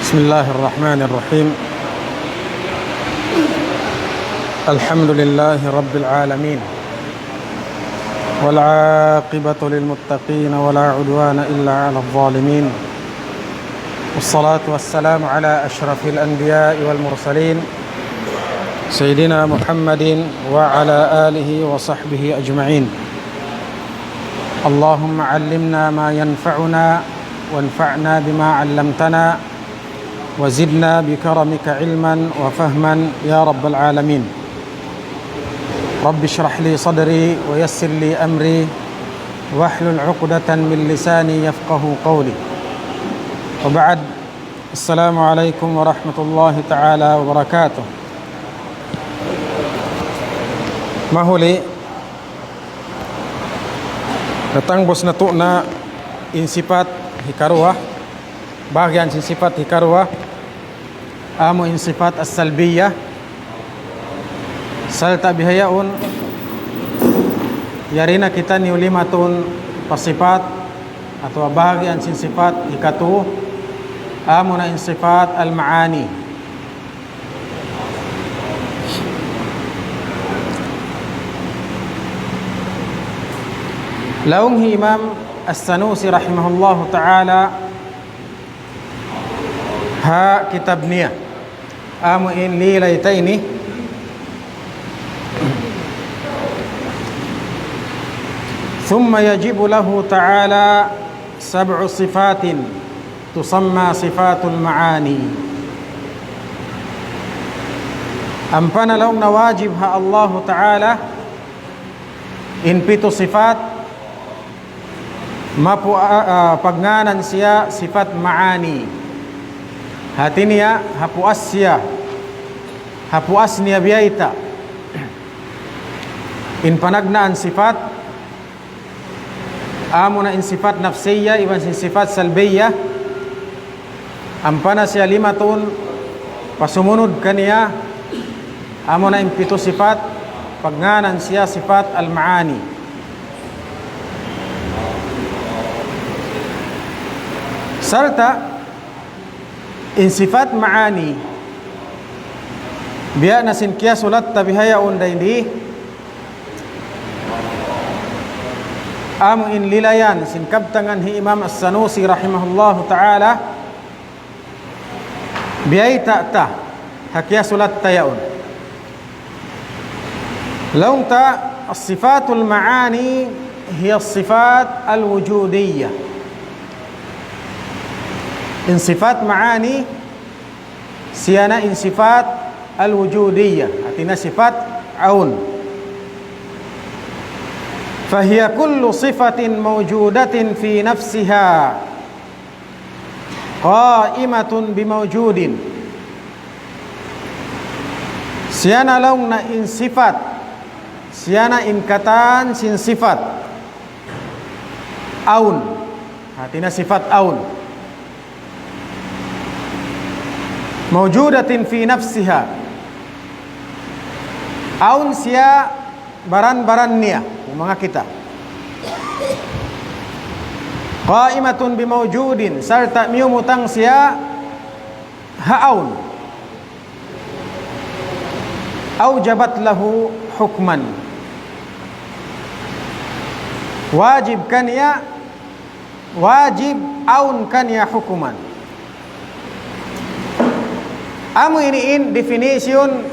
بسم الله الرحمن الرحيم. الحمد لله رب العالمين، والعاقبة للمتقين ولا عدوان إلا على الظالمين، والصلاة والسلام على أشرف الأنبياء والمرسلين سيدنا محمد وعلى آله وصحبه أجمعين. اللهم علمنا ما ينفعنا وانفعنا بما علمتنا وزدنا بكرمك علما وفهما يا رب العالمين. رب اشرح لي صدري ويسر لي أمري واحلل عقدة من لساني يفقه قولي. وبعد، السلام عليكم ورحمة الله تعالى وبركاته. Mahuli datang bos natukna insifat hikaruah, bagian insifat hikaruah amu insifat as-salbiyah salta bihayaun yarina kita ni ulimatun pasifat atau bagian insifat hikatu amu na insifat al-maani. Launghi Imam As-Sanusi rahimahullahu ta'ala ha kitabnya amu in lilaytaini thumma yajibu lahu ta'ala sab'u sifatin tusamma sifatul ma'ani. Ampana laung na wajib ha Allah ta'ala in pito sifat mapu pagnanan siya sifat ma'ani. Hati niya hapuas siya, hapuas niya biyaita in panagnaan sifat amo na in sifat nafsiyya iban sin sifat salbiyya. Ampana siya limatun pasumunod kaniya amo na in pito sifat pagnanan siya sifat al-ma'ani. Serta in sifat ma'ani biya nasin kia sulat tabihaya unda ini amu in lilayan sin kabtangan hi Imam As-Sanusi rahimahullahu ta'ala biyay ta'ta hakia sulat tayaun laung ta as-sifatul ma'ani hiya as-sifat al-wujudiyah. In sifat ma'ani siyana in sifat al-wujudiyah, artinya sifat aun. Fahiya kullu sifatin mawjudatin fi nafsiha qa'imatun bimawjudin. Siyana laung na in sifat, siyana in katan sin sifat aun, artinya sifat aun mawjudatin fi nafsiha, aun siya baran-baran niya mga kita qa'imatun bimawjudin sarta miumutang siya ha'aun aujabat lahu hukman, wajib kaniya, wajib aun kaniya hukuman. Amu ini in definition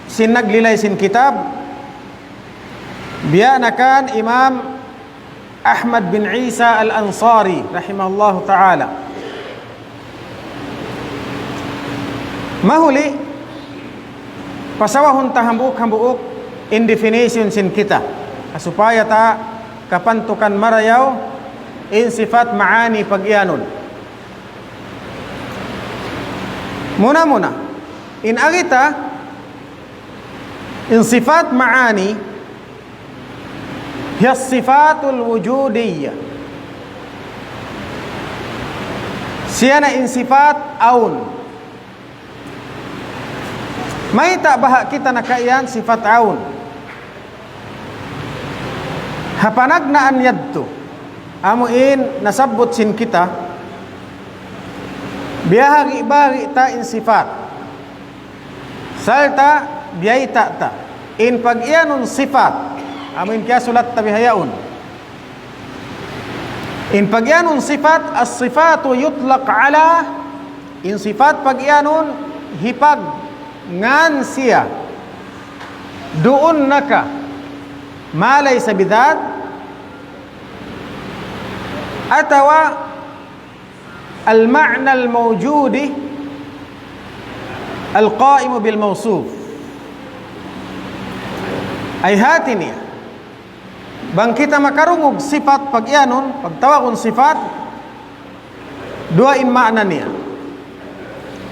sin naglilay sin kitab biyanakan Imam Ahmad bin Isa al-Ansari rahimahullahu ta'ala. Mahuli pasawahun tahambuk-hambuuk in definition sin kita supaya ta kapantukan marayaw in sifat ma'ani pag-iyanon. Muna in agita in sifat ma'ani hiya sifatul wujudiyya, siyana in sifat aun. May tabaha kita nakaiyan sifat aun hapanag na anyadto amu in nasabot sin kita biahagi-bagi ta in sifat salta biai ta in pagyanun sifat amin kya sulat tabihayaun in pagyanun sifat as-sifatu yutlaq ala in sifat pagyanun hipag ngan siya duun naka ma laysa bidat atawa al-ma'na al-mawjudi al-qa'imu bil-mawsuf ay hati niya bang kita makarungog sifat pagyanon pagtawagon sifat dua in ma'na niya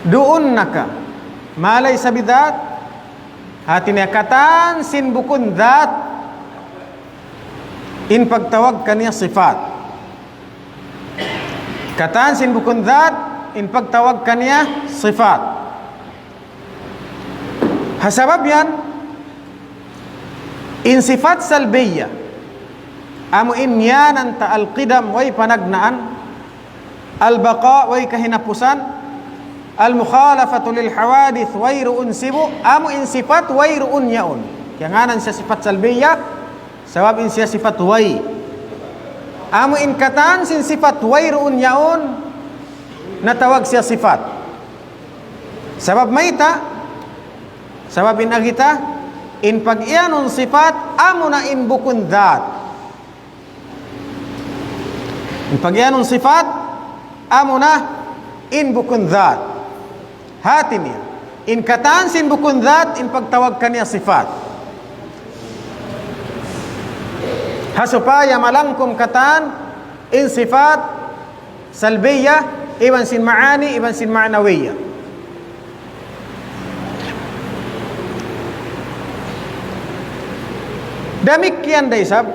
duun naka malay sa bidat hati niya katan sin bukun dat in pagtawag kaniya sifat katan sin bukun dat in pagtawag kaniya sifat hasabab yan in sifat salbiya amo in yanan ta al-qidam way panagnaan al-baqa way kahinapusan al-mukhalafatu lil hawadith way ruun sibu amo in sifat way ruun yaon kaya nganan siya sifat salbiya sabab in siya sifat way amo in katan sin sifat way ruun yaon natawag siya sifat sabab mayta sabab in agita in pag-iyanon sifat amo na in bukun dhat in pag-iyanon sifat amo na in bukun dhat hati niya in katan sin bukun dhat in pagtawag kaniya sifat hasupaya malangkum katan in sifat salbiya iban sin maani iban sin ma'nawiya demikian daysab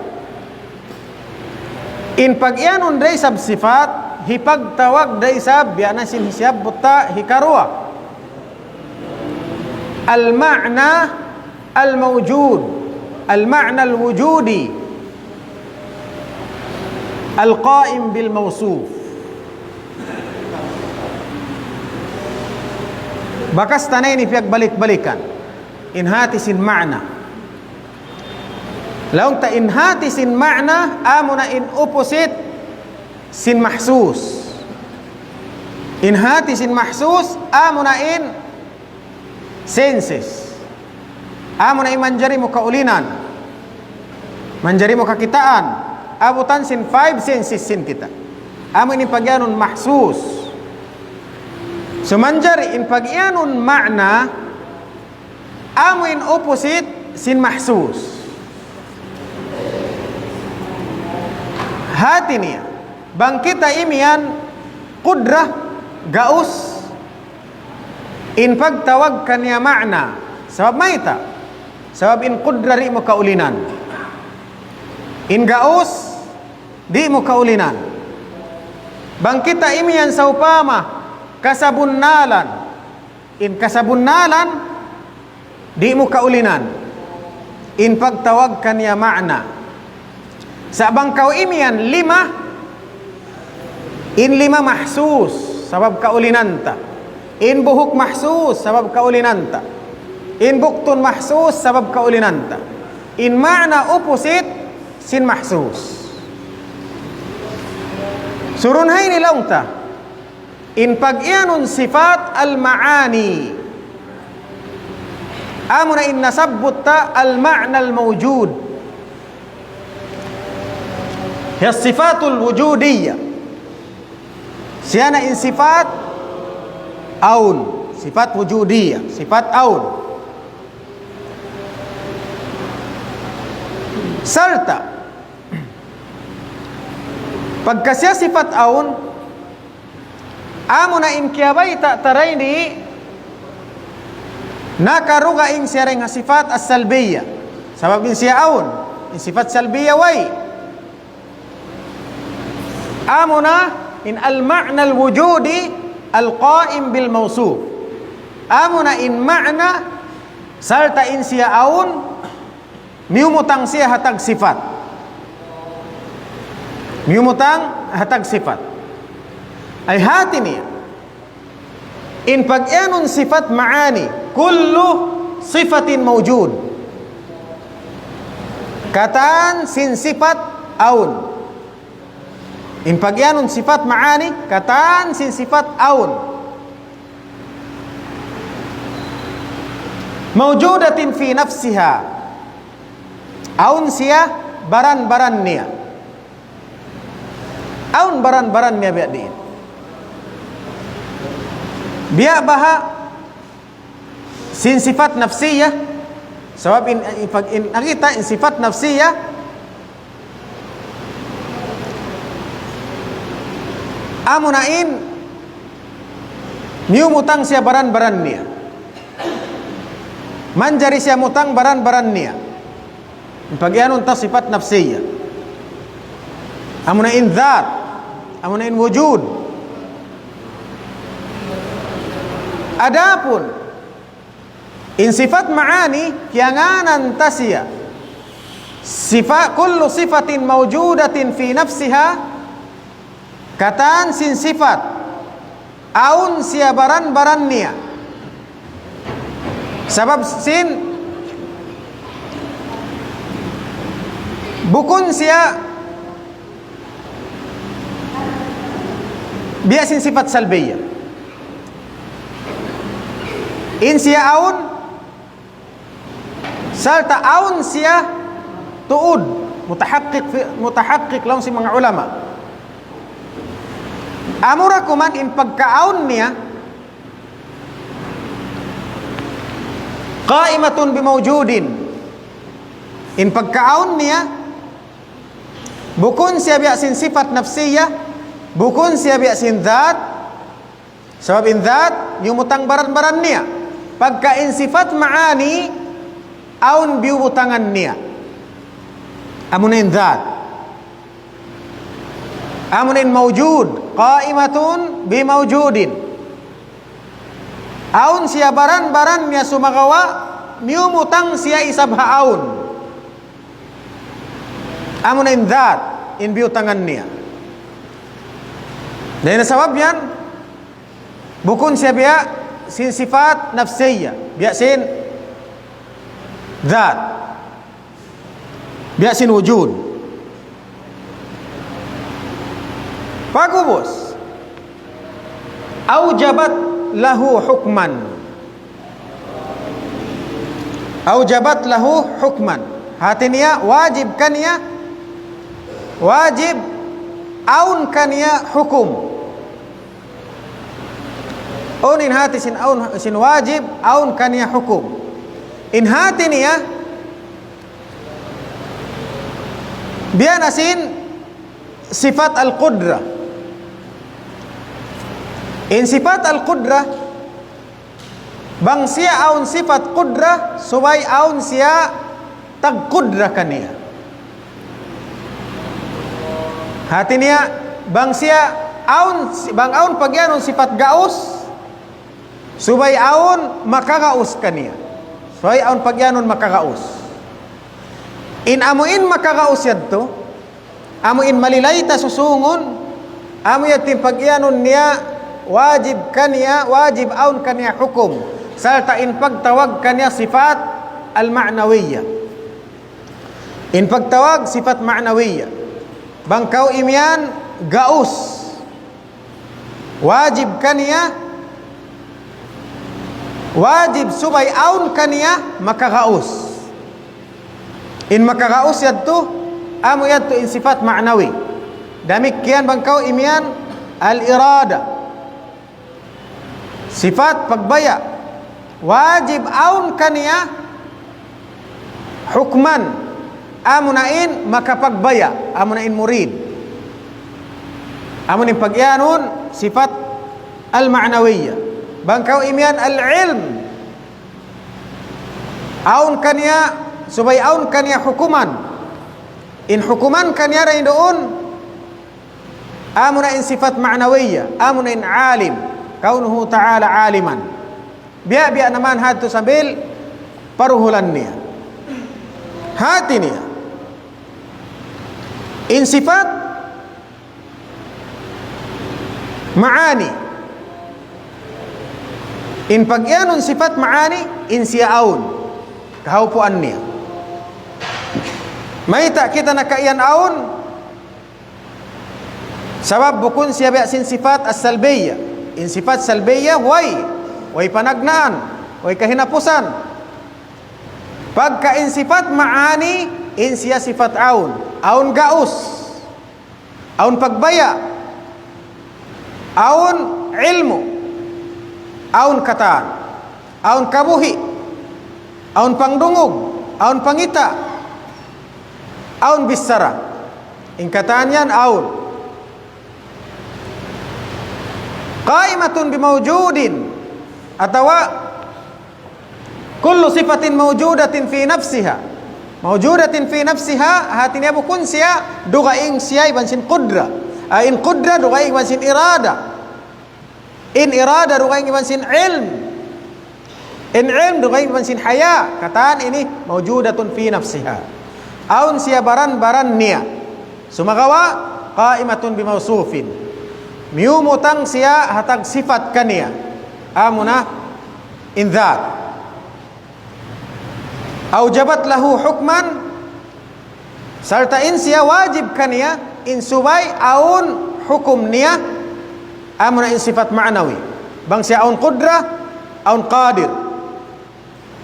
in pagyanon daysab sifat hipagtawag daysab biana sin hisyab buta hikarua al-ma'na al-mawjud al-ma'na al-wujudi al-qa'im bil-mawsuf bakas tanay ni piyag balik-balikan in hati sin ma'na laung ta in hati sin ma'na amo na in opposite sin mahsus in hati sin mahsus amo na in senses amo na in manjari mo kaulinan manjari mo kakitaan abutan sin 5 senses sin kita amo in pagyanon mahsus so manjari in pagyanon ma'na amo in opposite sin mahsus hati niya bang kita imian kudrah gaus in pagtawag kaniya ma'na sabab mayta sabab in kudrah di mo kaulinan in gaus di mo kaulinan bang kita imian sa upama kasabunnalan in kasabunnalan di mo kaulinan in pagtawag kaniya ma'na sa bangkaw imian 5 in 5 mahsus sabab kaulinanta in buhuk mahsus sabab kaulinanta in buktun mahsus sabab kaulinanta in ma'na opposite sin mahsus surun hay nilaung ta in pag-iyanon sifat al-ma'ani amo na in nasabbut ta al-ma'na al-mawjud hiya sifatul wujudiyya siyana in sifat aun sifat wujudiyya sifat aun sarta pagkasya sifat aun amo na in kiyabay ta tarayni nakaruga in siya rin sifat as-salbiyya sabab in siya aun in sifat salbiyya way amo na in al-ma'na al-wujudi al-qa'im bil-mawsuf amo na in ma'na sarta in siya aun miumutang siya hatag sifat miumutang hatag sifat ay hati niya In pagyanun sifat ma'ani kullu sifatin mawjud. Kataan sin sifat aun. In pagyanun sifat ma'ani kataan sin sifat aun. Mawjudatin fi nafsiha. Aun siya baran-baran niya. Aun baran-baran niya biya diin. Biya baha sin sifat nafsiyah. Sebab in nakita in sifat nafsiyah amunain niu mutang siya baran-baran niya. Manjari siya mutang baran-baran niya. Pagyanun ta sifat nafsiyah. Amunain dzat, amunain wujud. Adapun in sifat ma'ani kianganan tasya sifat kullu sifatin mawjudatin fi nafsiha kataan sin sifat aun siya baran-baran niya. Sabab sin bukun siya biasin sifat salbiyah. In siya aun salta aun siya tuud mutahaqqiq lang si mga ulama. Amura kuman in pagkaaun niya qaimatun bimawjudin. In pagkaaun niya bukun siya biasin sifat nafsiyah, bukun siya biasin dzat. Sebab in dzat yung mutang baran-baran niya. Pagka in sifat ma'ani aun biutangan niya. Amunin dzat. Amunin mawjud qaimatun bimawjudin. Aun siya baran-baran niya sumagawa niu mutang siya isabha aun. Amunin dzat in biutangan niya. Dahil sabab yan bukun siya biya sin sifat nafsiyah, biya sin dzat, biya sin wujud. Pagubos aujabat lahu hukman. Aujabat lahu hukman. Hati niya wajib kan niya wajib aun kan niya hukum. On in hati sin aun sin wajib aun kan niya hukum. In hati niya biya nasin sifat al-qudrah. In sifat al-qudrah bang siya aun sifat qudrah subay aun siya tag qudrah kan niya. Hati niya bang siya bang aun pagyanon sifat gaus subay aun makagaus kaniya. Subay aun pagyanon makagaus. In amuin makagaus yadto, amuin malilayta susungon, amu yatim pagyanon niya wajib kaniya, wajib aun kaniya hukum. Salta in pagtawag kaniya sifat al-ma'nawiyah. In pagtawag sifat ma'nawiyah. Bangkaw imyan gaus. Wajib kaniya wajib subay aun kaniya makagaus. In makagaus yadto amu yadto in sifat ma'nawi. Damikian bangkaw imyan al-irada. Sifat pagbaya. Wajib aun kaniya hukman. Amunain makapagbaya. Amunain murid. Amunin pagyanon sifat al-ma'nawiyah. Bangkaw imyan al-ilm. Aun kaniya subay aun kaniya hukuman. In hukuman kaniya rin doon amuna in sifat ma'nawiyah. Amuna in alim. Kaunuhu ta'ala aliman. Biya naman hadto sambil paruhulan niya. Hati niya. In sifat ma'ani In pagyanun sifat maani in siya aun kahaupuan niya. Maita kita nakaiyan aun sabab bukun siya biasin sifat as-salbiyya. In sifat salbiyya way panagnaan, way kahinapusan. Pagka in sifat maani in siya sifat aun gaus, aun pagbaya, aun ilmu, aun kataan, aun kabuhi, aun pangdungog, aun pangita, aun bisara. In kataan yan aun qaimatun bimawjudin atawa kullu sifatin mawjudatin fi nafsiha, mawjudatin fi nafsiha hatinya bukun siya dugaing siya ibansin qudra, in qudra dugaing ibansin irada, in irada dugaing ibansin ilm, in ilm dugaing ibansin haya. Kataan ini mawjudatun fi nafsiha, aun siya baran niya sumagawa qaimatun bimawsufin, miumutang siya hatag sifat kaniya amuna in dhat, aujabat lahu hukman sarta in siya wajib kaniya in subay aun hukum niya amuna in sifat ma'nawi bang siya aun qudra aun qadir,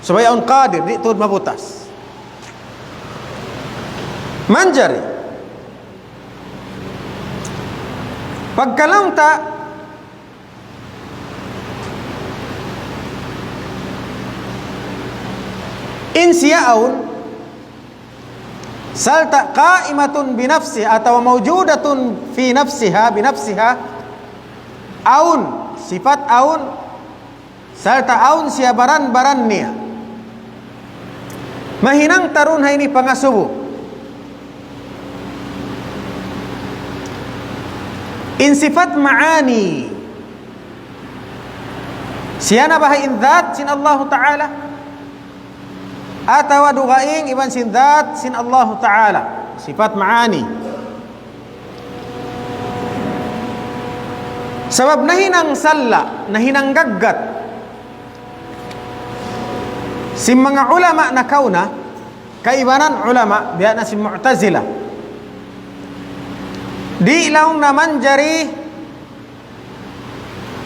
subay aun qadir di tud mabutas manjari. Pagkalang ta in siya aun salta qaimatun binafsi atau mawjudatun fi nafsiha binafsiha, aun sifat aun salta aun siya baran niya mahinang tarun hay ni pangasubo. In sifat maani siya na bahay in dhat sin Allah Ta'ala atawa dugaing iban sin dhat sin Allah Ta'ala sifat maani. Sabab nahinang salla, nahinang gaggat si mga ulama na kauna kaibanan ulama biya na si Mu'tazila di laung naman jari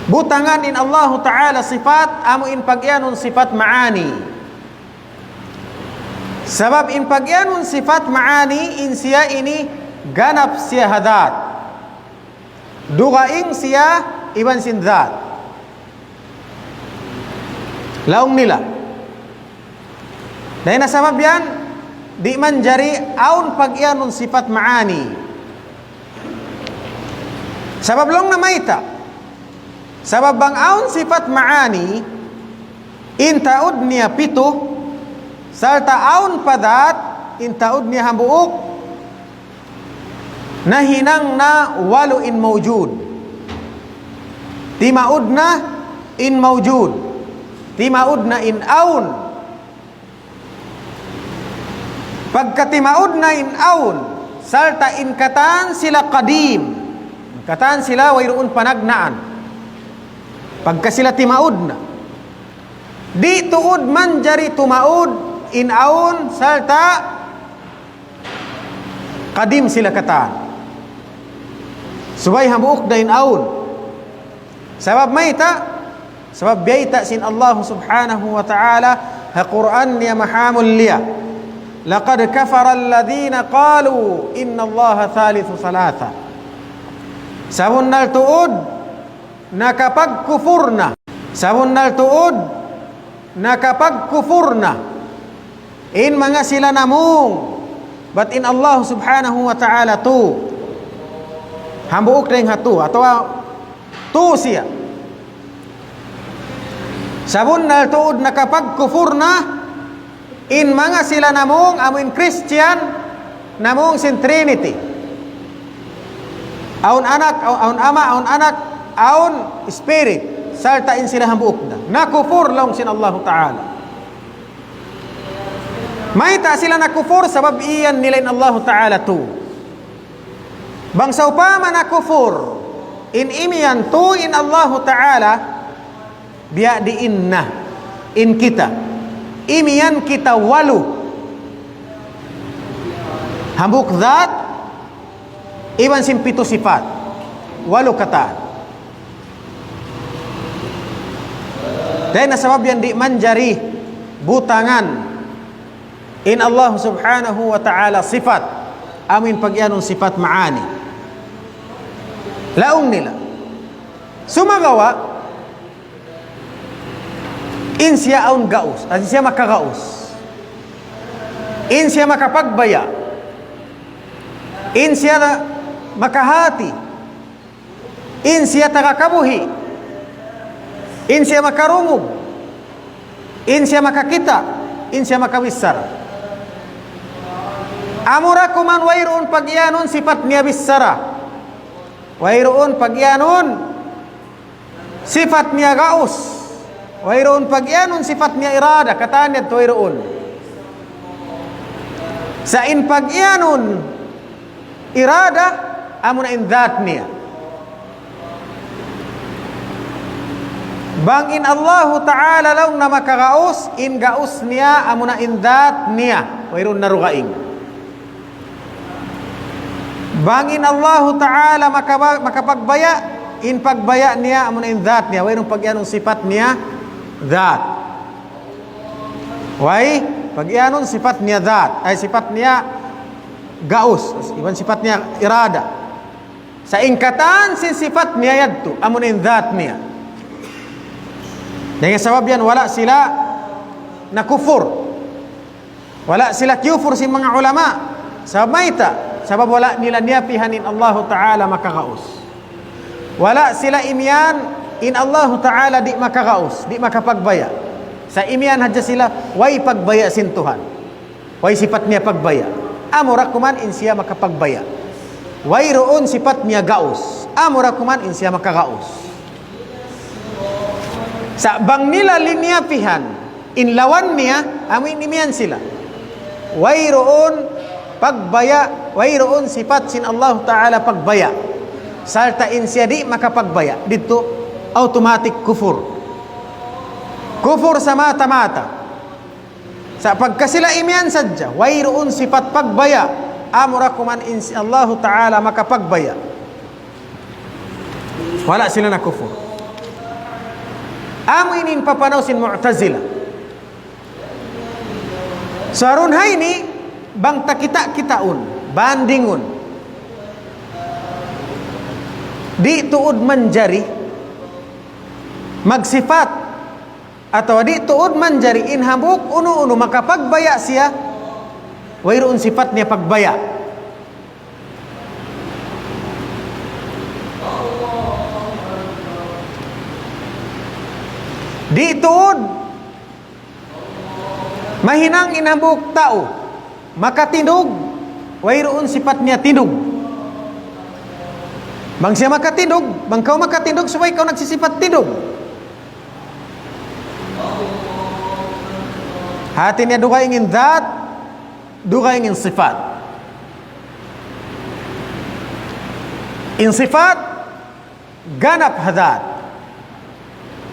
butangan in Allah Ta'ala sifat amu in pagyanun sifat maani. Sabab in pagyanun sifat maani in siya ini ganap siya hadat, dugaing siya iban sin dhat laung nila. Dahil na sabab yan di man jari aun pagyanun sifat maani. Sabab long na maita sabab bang aun sifat maani in taud niya pito salta aun padat in taud niya hambuok nahinang na walu in mawjud, timaud na in mawjud, timaud na in aun. Pagkatimaud na in aun salta in katan sila qadim, kataan sila wayroon panagnaan. Pagka sila timaud na di tuud man jari tumaud in aun salta kadim sila kataan subay hambuok da in aun. Sabab mayta sabab biyayta sin Allah subhanahu wa ta'ala ha Quran niya mahamul liya laqad kafara alladhina qalu inna Allah thalithu salatha. Sabun nal tuud nakapagkufurna, sabun nal tuud nakapagkufurna in mga sila namung but in Allah subhanahu wa ta'ala tu hambuok ring hatu atau tu siya. Sabun nal tuud nakapagkufurna in mga sila namung amun Christian namung sin Trinity, aun anak, aun ama, aun anak, aun spirit, salta in sila hambuok na nakufur long sin Allah Ta'ala. May ta sila nakufur sabab iyan nila in Allah Ta'ala tu bang sa upama nakufur in imiyan tu in Allah Ta'ala biya di inna in kita imian kita walu hambuk zat iban simpito sifat walu kata dahil nasabab yan di manjari butangan in Allah subhanahu wa ta'ala sifat amin pagyanong sifat maani laong nila sumagawa in siya aun gaus at siya makagaus in siya makapagbaya in siya makahati in siya takakabuhi in siya makarumog in siya makakita in siya makabisar amura kuman wayroon pagyanon sifat niya bisara wayroon pagyanon sifat niya gaus wayroon pagyanon sifat niya irada katanyad to wayroon sa in pagyanon irada amuna in that niya bangin Allah Ta'ala law na makagaus in gaus niya amuna in that niya wayroon narugaing bangin Allah Ta'ala makapagbaya in pagbaya niya amuna in that niya wayroon pagyanong sifat niya that way pagyanon sifat niya that ay sifat niya gaus iban sifat niya irada sa ingkatan si sifat niya yadto amuna in that niya dengan sabab yan wala sila na kufur wala sila kufur si mga ulama sabab maita sabab wala nila niyapihanin Allah Ta'ala makagaus wala sila imyan in Allah Ta'ala di makagaus di makapagbaya sa imyan hadya sila way pagbaya sintuhan way sifat niya pagbaya amura kuman in siya makapagbaya way roon sifat niya gaus amura kuman in siya makagaus sa bang nila linyapihan in lawan niya amin imyan sila way roon pagbaya way roon sifat sin Allah Ta'ala pagbaya salta in siya di makapagbaya dito automatic kufur sa mata-mata sa pagkasila imyan sadya wayroon sifat pagbaya amura kuman in Allah Ta'ala makapagbaya wala sila na kufur aminin papanaw sin Mu'tazila sarun hayni bang takita-kitaun bandingun di tuud manjari magsifat atau di tuud manjari in hambuk uno makapagbaya siya wayroon sifat niya pagbaya di tuud mahinang inhambuk tao makatindog wayroon sifat niya tindog bang siya makatindog bang kau makatindog subay kau nagsisifat tindog hati niya duga ingin that duga ingin sifat in sifat ganap hadat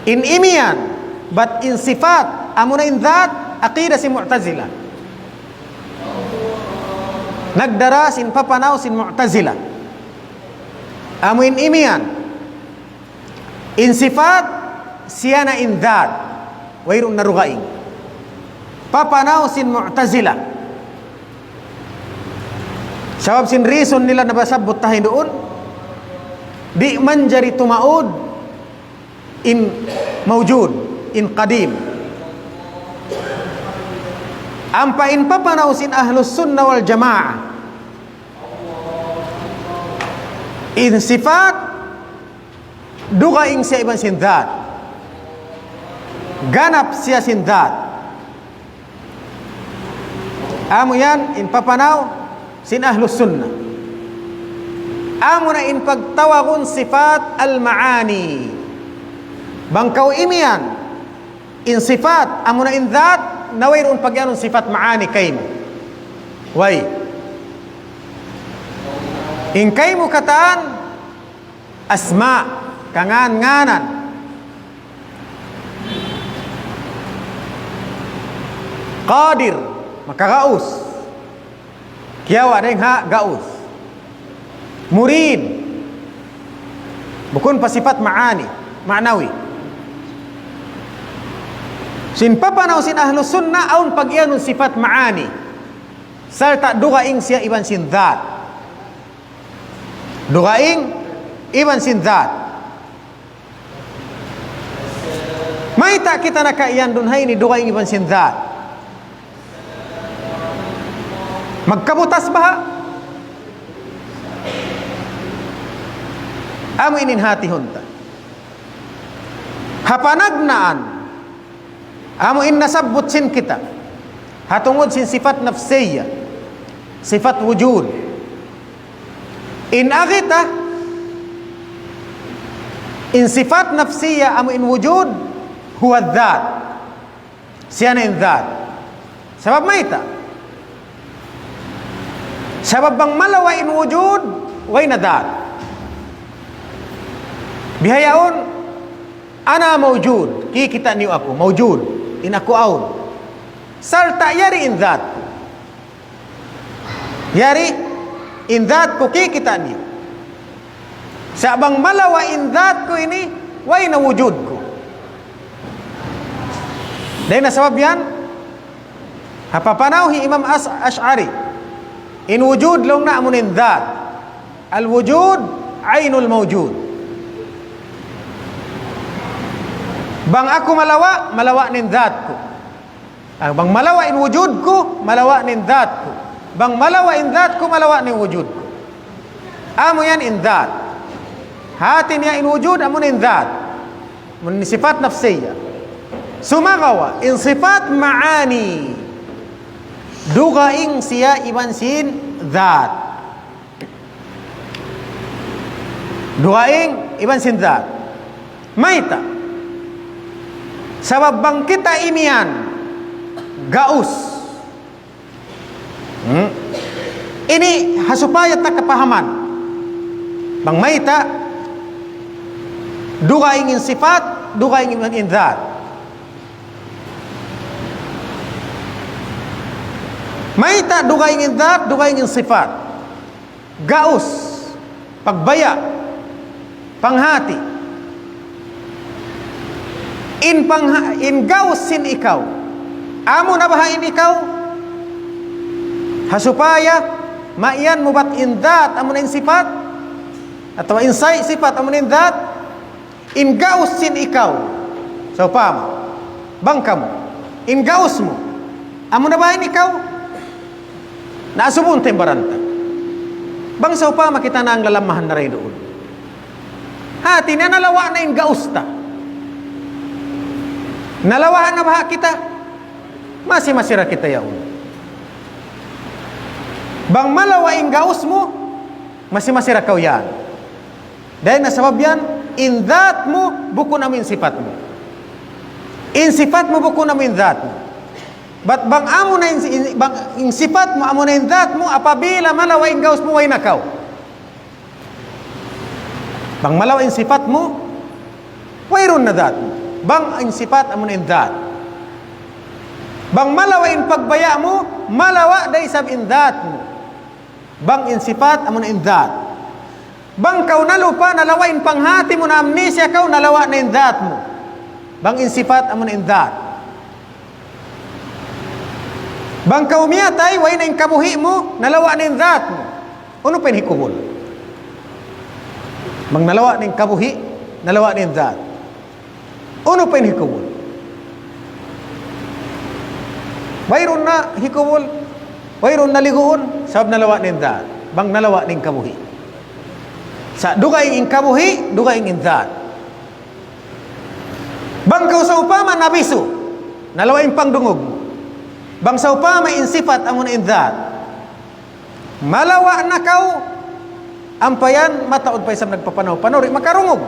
in imian but in sifat amuna in that aqidah si Mu'tazila nagdara sin papanaw sin Mu'tazila amuin imian in sifat siya na in that wayroon narugaing papanaw sin Mu'tazila sabab sin reason nila nabasabot tahin doon di manjari tumaud in mawjud in qadim ampa in papanaw sin ahlus sunnah wal jamaah in sifat dugaing siya iban sin that ganap siya sin that amo yan in papanaw sin ahlus sunnah amo na in pagtawagon sifat al-maani bangkaw imian in sifat amo na in that nawayroon pagyanon sifat maani kaym way in kaymo kataan asma kangan-nganan Qadir, maka gaus. Kiaw ada yang ha gaus. Murid, bukan pasifat ma'ani, ma'nawi. Sin papanaw sin ahlus sunnah aun pagyanun sifat ma'ani. Serta dugaing siya iban sin dhat. Dugaing iban sin dhat. May ta kita nakaiyan dun hay ni dugaing iban sin dhat. Magkabutas ba? Amo inin hati hunta. Hapanagnaan. Amo in nasabbut sin kita. Hatungod sin sifat nafsiyya. Sifat wujud. In agita. In sifat nafsiyya amo in wujud. Huwa dhat. Siya na in dhat. Sabab maita. Sabab bang malawa in wujud. Way na dhat. Bihayaon ana mawjud, ki kita niyo ako mawjud in ako aun. Sarta yari in dhat. Yari in dhat ko ki kita niyo. Sa bang malawa in dhat ko ini way na wujud ko. Dahil na sabab yan hapapanaw hi Imam Ash'ari in wujud long na amun in dhat. Al wujud ainul mawjud. Bang aku malawa, malawa nin dhat ko. Bang malawa in wujud ko, malawa nin dhat ko. Bang malawa in dhat ko, malawa nin wujud ko. Amo yan in dhat. Hati niya in wujud, amo nin dhat. Mun sifat nafsiyya. Sumagawa in sifat ma'ani. Dugaing siya iban sin dhat. Dugaing iban sin dhat. Maita. Sabab bang kita imian gaus. Ini hasupaya tak kepahaman. Bang maita duga ingin sifat, duga ingin dhat. Maita duga ingin dhat, duga ingin sifat. Gaus, pagbaya, panghati. In gaus sin ikaw. Amo na bahain ikaw. Hasupaya maiyan mo bat in dhat amo na in sifat atau in sifat amo na in dhat. In gaus sin ikaw. So pama. Bangka mo. In gaus mo. Amo na bahain ikaw. Naasubun tembaranta. Bang sa upama kita na ang lalamahan na rin doon. Hati na nalawa na in gaus ta. Nalawahan na ba kita? Masira kita yaon. Bang malawaing gaus mo, masira kau yan. Dahil nasabab yan, in dhat mo, buko namin sifat mo. In sifat mo, buko namin dhat mo. But bang amo na in sifat mo, amo na in dhat mo, apabila malawaing gaus mo, way nakaw. Bang malawaing sifat mo, wayron na dhat mo. Bang ang sifat amo na in dhat. Bang malawa in pagbaya mo, malawa day sab in dhat mo. Bang in sifat amo na in dhat. Bang kau nalupa, nalawa in panghati mo na amnesia kau, nalawa na in dhat mo. Bang in sifat amo na in dhat. Bang kau miyatay, way na in kabuhi mo, nalawa na in dhat mo. Ano pa in hikubol? Bang nalawa na in kabuhi, nalawa na in dhat. Ano pa yung hikubol? Mayroon na hikubol, mayroon na liguon, sabab nalawa nin dhat. Bang nalawa nin kabuhi. Sa dugaing in kabuhi, dugaing in dhat. Bang kau sa upama nabiso, nalawa in pangdungog. Bang sa upama in sifat amon in dhat. Malawa na kau, ampayan mataod pa isang nagpapanaw-panaw, makarungog.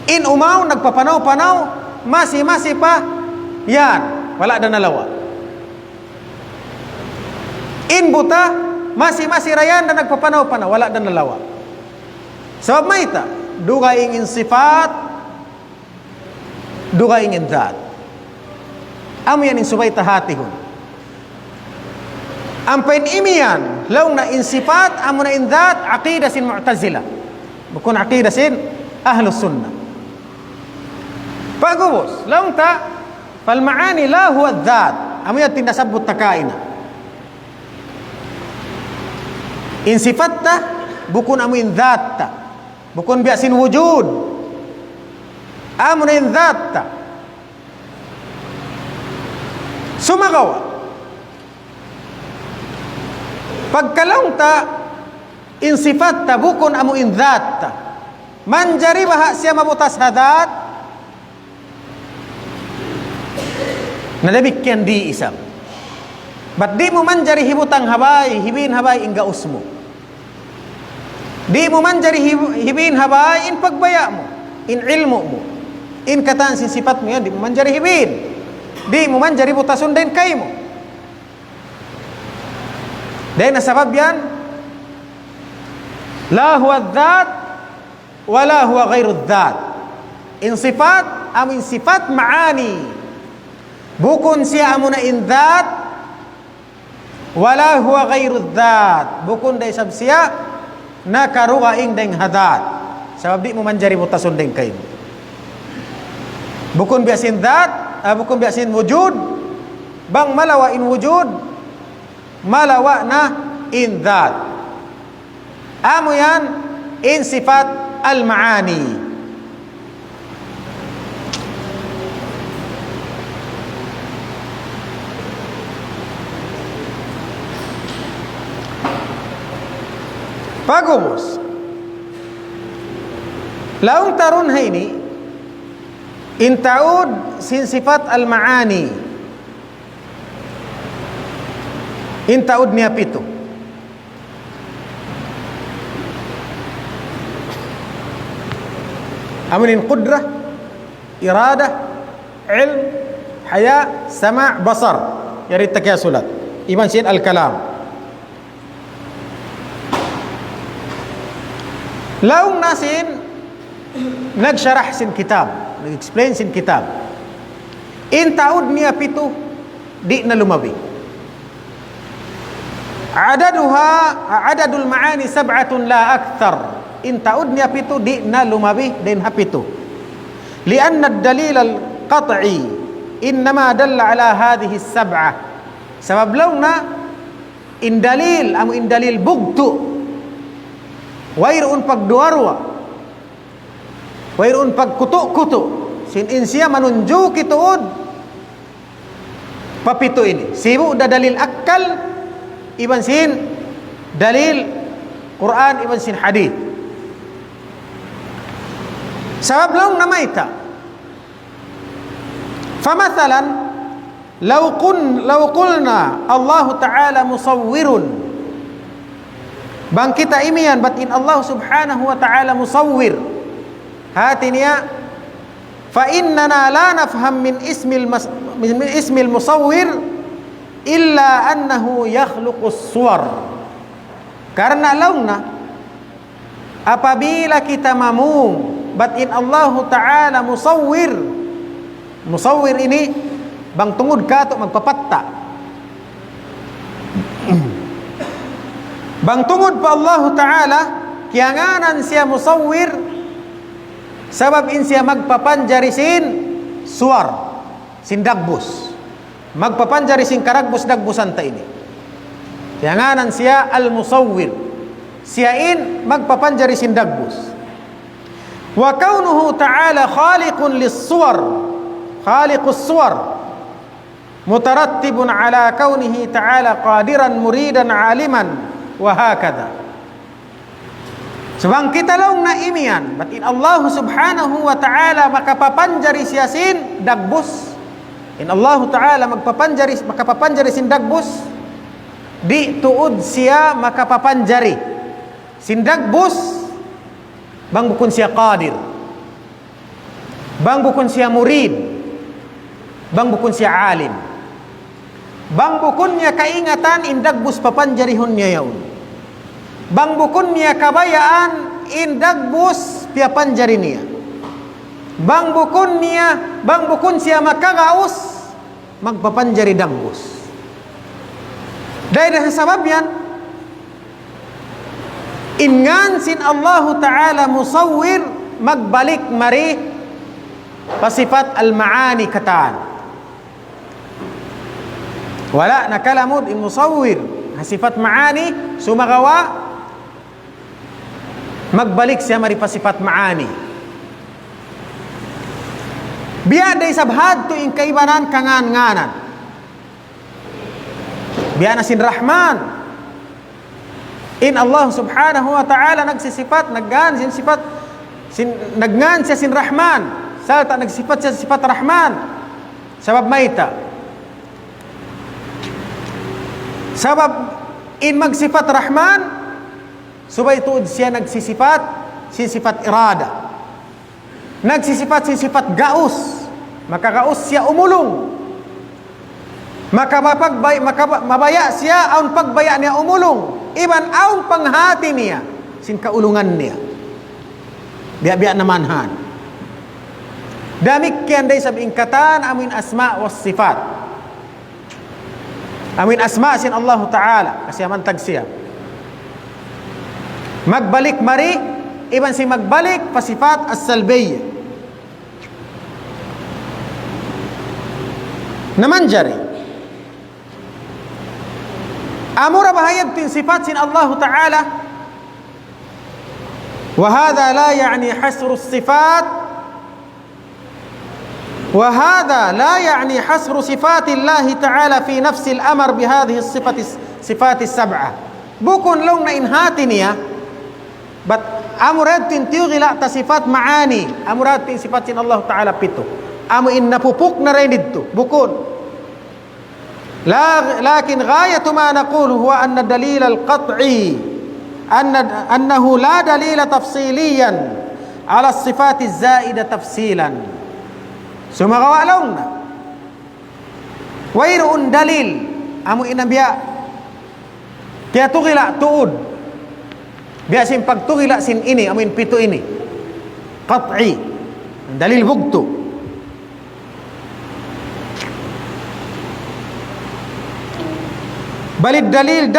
In umaw, nagpapanaw-panaw, masi pa, yan, wala na nalawa. In buta, masi rayan na nagpapanaw-panaw, wala na nalawa. Sabab maita, dugaing in sifat, dugaing in dhat. amu yan insubay tahatihun ampain imian law na insifat amu na indat aqidah sin mu'tazila bukan aqidah sin ahlus sunnah pagubos law ta fal ma'ani la huwa dzat amu yan tinasabut takaina insifatta bukun amu in dhatta bukun biasin wujud amu na in dhatta sumagawa pagkalong ta insifatta bukun amu in dhatta manjari baha siya mabutas hadat nadabikyan di isam ba't di mo manjari hibutang habay hibin habay inga usmo di mo man jari hibin habay in pagbaya mo in ilmu mo in kataan sin sifat mo yan di mo man jari hibin di mo man jari butasun din kay mo dahil nasabab yan la huwa dhat wala huwa ghairu dhat in sifat amin sifat ma'ani bukun siya amo na in dhat wala huwa ghairu dhat bukun day sab siya nakaruga ing deng hadat sabab di mo manjari butasun deng kayo bukun biasin dat bukun biasin wujud bang malawa in wujud malawa na in dat amo yan in sifat al maani pagubos laung tarun haini in taud sin sifat al maani in taud niya pito amunin qudrah iradah ilm haya sama' basar yarit takya sulat iman sin al kalam laung nasin nagsyarah sin kitab nag-explain sin kitab in taud niya pito di na lumabi adadul ma'ani sab'atun la akthar in taud niya pito di na lumabi din hapito lianna ad-dalil al-qat'i innama dalla ala hadhihi as-sab'ah sabab laung na in dalil bugtu wairun pagduarwa wairun pagkuto-kuto sin insya manunjuk ituud papito ini sibu da dalil akal iban sin dalil Quran iban sin hadith sabab lang namaita famathalan law qulna Allah Ta'ala musawwirun bang kita imian batin Allah subhanahu wa ta'ala musawwir hati niya fa innana la nafham min ismil musawwir illa annahu yakhluqus suwar karena launa apabila kita mamung batin Allah ta'ala musawwir ini bang tungod ka to magpapatta bang tungod pa Allah Ta'ala kiyanganan siya musawwir sabab in siya magpapanjari sin suwar sin dagbus magpapanjari sin karagbus dagbusan ta ini kiyanganan siya al musawwir siya in magpapanjari sin dagbus wa kaunuhu ta'ala khaliqun lis-suwar khaliqus suwar mutarattibun ala kaunihi ta'ala qadiran muridan aliman wahakadha sebang kita laung na imian batin Allah subhanahu wa ta'ala makapapanjari siyasin dagbus in Allah ta'ala makapapanjari sin dagbus di tuud siya makapapanjari sin dagbus bang bukun siya qadir bang bukun siya murid bang bukun siya alim bang bukun niya kaingatan in dagbus papanjarihon niya yaun bang bukun niya kabayaan in dagbus piapanjari niya bang bukun siya makagaus magpapanjari dambus. Dahil sa sabab yan, ingan sin Allah Ta'ala musawwir magbalik mari pasifat al-maani kataan. Wala nakalamod in musawwir sifat maani sumagawa magbalik siya mari pasifat maani. Biya day sabhad to in kaibanan kangan-nganan. Biya na sin Rahman. In Allah subhanahu wa ta'ala nagsisifat, naggan sin sifat, nagngan siya sin Rahman. Salta nagsifat siya sifat Rahman. Sabab maita. Sabab in magsifat Rahman, subay tuod siya nagsisifat, sin sifat irada. Nagsisifat sin sifat gaus. Maka gaus siya umulong. Maka mabaya siya aun pagbaya niya umulong. Iban aun panghati niya sin kaulungan niya. Biya-biya namanhan. Damik kian day sabing katan amin asma was sifat. Amin asma sin Allah Ta'ala kasi amantag siya. Magbalik mari iban si magbalik pasifat as-salbiyyah. Naman jari amura bahayat tin sifat sin Allah Ta'ala wa hadha la yani hasru as-sifat wa hadha la yani hasru sifati Allah Ta'ala fi nafsi al-amr bihadhihi as-sifat as-sab'ah bukun long na inhati niya but amurad tin tiugila ta sifat maani amurad tin sifat sin Allah Ta'ala pito amu in napupuk na rin dito bukun. لكن غاية ما نقول هو أن الدليل القطعي أنه لا دليل تفصيليا على الصفات الزائدة تفصيلا ثم غوالونا وير دليل أمو إن بيا كي تغلا تؤد بيا سين pag tugila sin ini amin pito ini قطعي دليل بغتو بل الدليل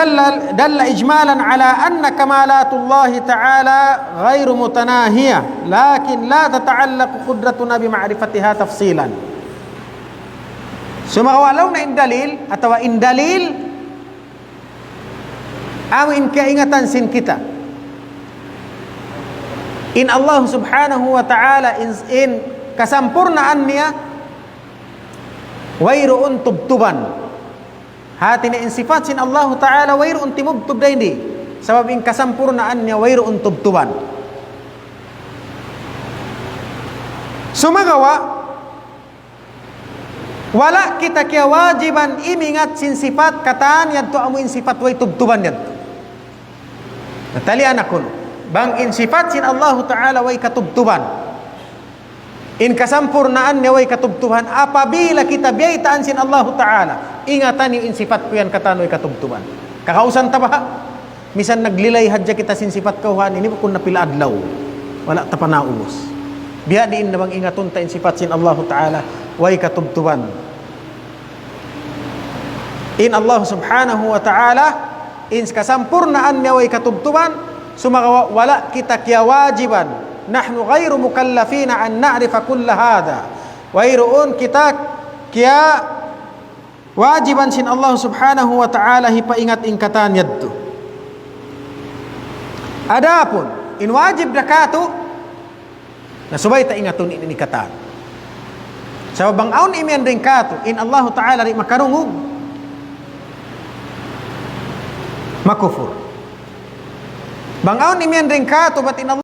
دل إجمالا على أن كمالات الله تعالى غير متناهية لكن لا تتعلق قدرتنا بمعرفتها تفصيلا ثم ولو إن دليل أو إن دليل أو إن كإنغتان سن kita إن الله سبحانه وتعالى إن كسمبرناannya غير تبتبا hati ni sifat sin Allah Ta'ala wairu'un timubtub daini sabab in kasampurnaannya wairu'un tubtuban sumagawa wala kita kaya wajiban imingat sin sifat kataan yadto amu in sifat way tubtuban yadto natalian ako bang in sifat sin Allah Ta'ala way katubtuban in kasampurnaan niya way katubtuban apabila kita biyaitaan sin Allah Ta'ala ingatan yung in sifat ko yan kataan way katubtuban kakausan tabaha misan naglilay hadya kita sin sifat kauhan ini kung napila adlaw wala tapanaubos biya diin namang ingaton ta in sifat sin Allah Ta'ala way katubtuban in Allah subhanahu wa ta'ala in kasampurnaan niya way katubtuban sumagawa wala kita kaya wajiban nahnu ghairu mukallafina an na'rifa kulla hadha wairuun kita kya wajiban sin Allah subhanahu wa ta'ala hipaingat ingkatan yadto adapun in wajib dakato nasubay ta ingatun in ikatan sabab bang aun imian ring kato in Allah Ta'ala ri makarungog makufur bang aun imian ring kato but in Allah